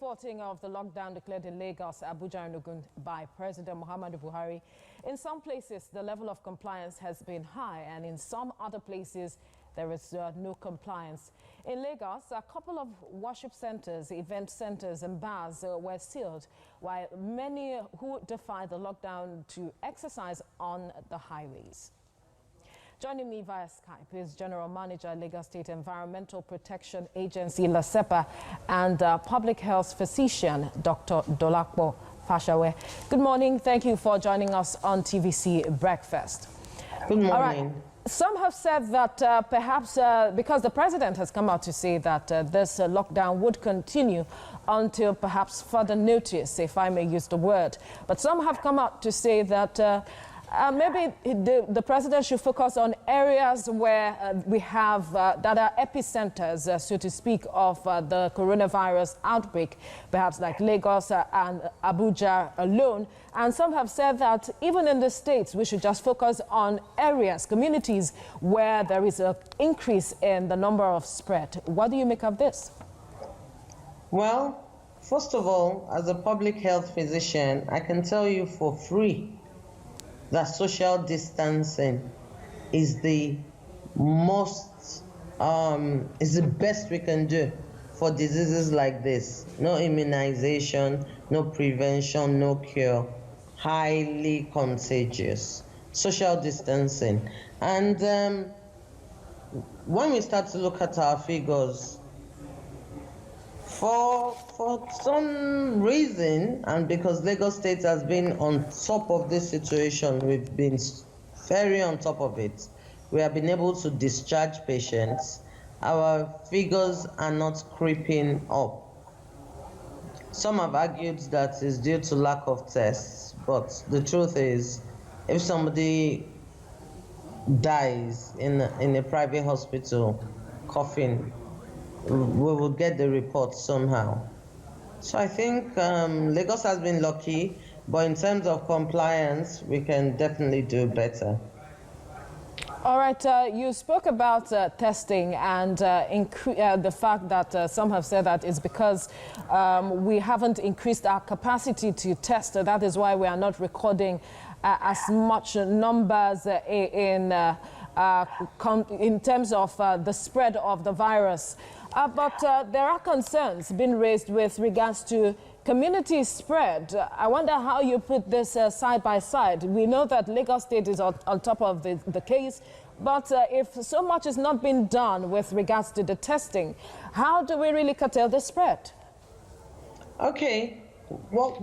lifting of the lockdown declared in Lagos, Abuja and Ogun by President Muhammadu Buhari. In some places, the level of compliance has been high, and in some other places, there is no compliance. In Lagos, a couple of worship centers, event centers and bars were sealed, while many who defied the lockdown to exercise on the highways. Joining me via Skype is General Manager, Lagos State Environmental Protection Agency, LASEPA, and public health physician, Dr. Dolapo Fashawe. Good morning. Thank you for joining us on TVC Breakfast. Good morning. All right. Some have said that perhaps because the president has come out to say that this lockdown would continue until perhaps further notice, if I may use the word. But some have come out to say that maybe the president should focus on areas where we have that are epicenters, so to speak, of the coronavirus outbreak, perhaps like Lagos and Abuja alone. And some have said that even in the states, we should just focus on areas, communities where there is an increase in the number of spread. What do you make of this? Well, first of all, as a public health physician, I can tell you for free that social distancing is the best we can do for diseases like this. No immunization, no prevention, no cure, highly contagious. Social distancing. And when we start to look at our figures, for some reason, and because Lagos State has been on top of this situation, we've been very on top of it. We have been able to discharge patients. Our figures are not creeping up. Some have argued that it's due to lack of tests, but the truth is, if somebody dies in a private hospital coughing, we will get the report somehow. So I think Lagos has been lucky, but in terms of compliance, we can definitely do better. All right, you spoke about testing and the fact that some have said that it's because we haven't increased our capacity to test. That is why we are not recording as much numbers in terms of the spread of the virus. But there are concerns being raised with regards to community spread. I wonder how you put this side by side. We know that Lagos State is on top of the case, but if so much is not being done with regards to the testing, how do we really curtail the spread? Okay, well,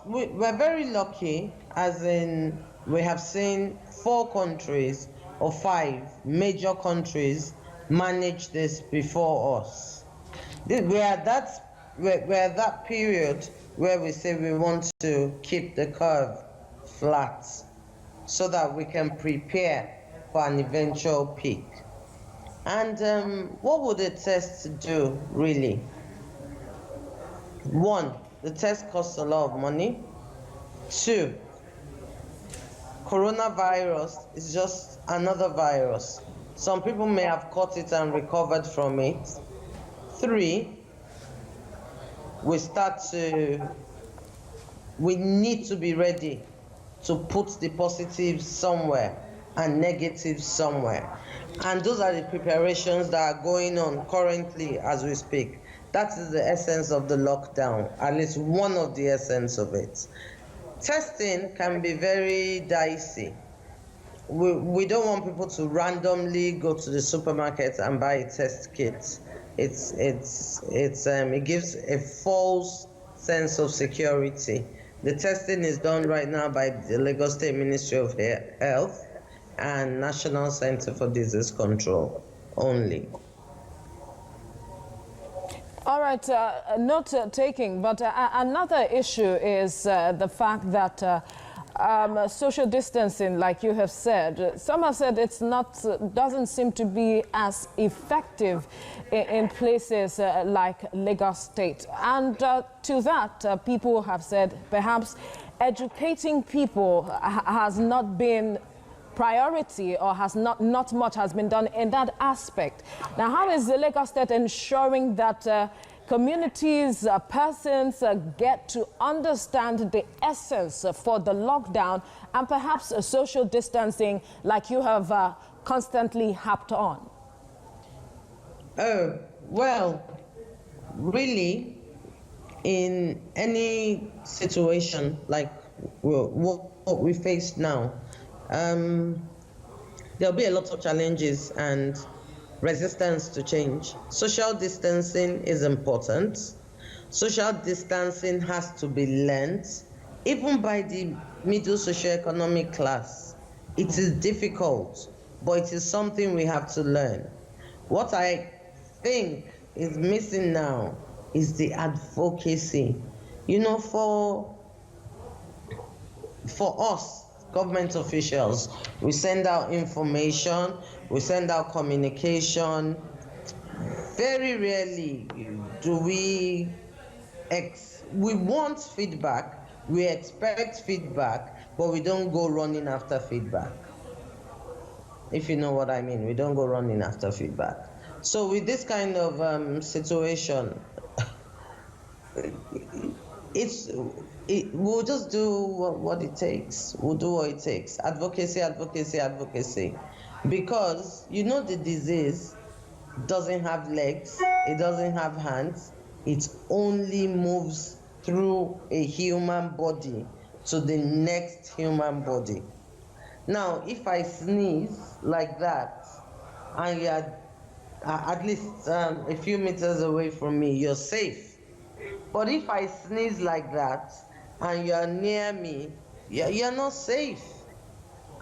we're very lucky, as in we have seen 4 countries or 5 major countries manage this before us. We're at that period where we say we want to keep the curve flat so that we can prepare for an eventual peak. And what would a test do, really? 1, the test costs a lot of money. 2, coronavirus is just another virus. Some people may have caught it and recovered from it. 3, we need to be ready to put the positives somewhere and negatives somewhere. And those are the preparations that are going on currently as we speak. That is the essence of the lockdown, at least one of the essence of it. Testing can be very dicey. We don't want people to randomly go to the supermarket and buy a test kit. It gives a false sense of security. The testing is done right now by the Lagos State Ministry of Health and National Center for Disease Control only. All right, note taking, but another issue is the fact that social distancing, like you have said, some have said doesn't seem to be as effective in places like Lagos State. And to that, people have said perhaps educating people has not been priority, or has not much has been done in that aspect. Now, how is the Lagos State ensuring that communities, persons get to understand the essence for the lockdown and perhaps social distancing like you have constantly harped on? Well, really, in any situation like what we face now, there'll be a lot of challenges and resistance to change. Social distancing is important. Social distancing has to be learned, even by the middle socioeconomic class. It is difficult, but it is something we have to learn. What I think is missing now is the advocacy. You know, for us, government officials, we send out information, we send out communication. Very rarely do we want feedback, we expect feedback, but we don't go running after feedback. If you know what I mean, we don't go running after feedback. So with this kind of situation, we'll just do what it takes. We'll do what it takes. Advocacy, advocacy, advocacy. Because you know the disease doesn't have legs, it doesn't have hands, it only moves through a human body to the next human body. Now, if I sneeze like that, and you're at least a few meters away from me, you're safe. But if I sneeze like that, and you're near me, you're not safe.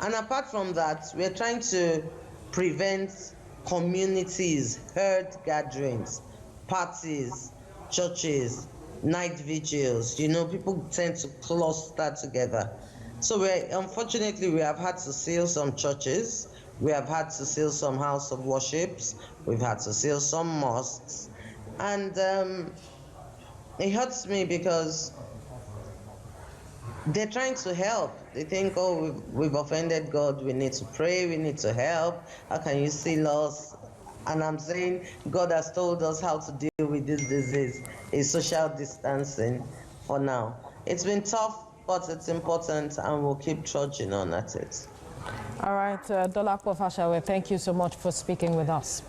And apart from that, we're trying to prevent communities, herd gatherings, parties, churches, night vigils. You know, people tend to cluster together. So unfortunately, we have had to seal some churches. We have had to seal some house of worships. We've had to seal some mosques. And it hurts me because they're trying to help. They think, oh, we've offended God, we need to pray, we need to help. How can you seal us? And I'm saying God has told us how to deal with this disease. It's social distancing for now. It's been tough, but it's important, and we'll keep trudging on at it. All right, Dolapo Fashawe, thank you so much for speaking with us.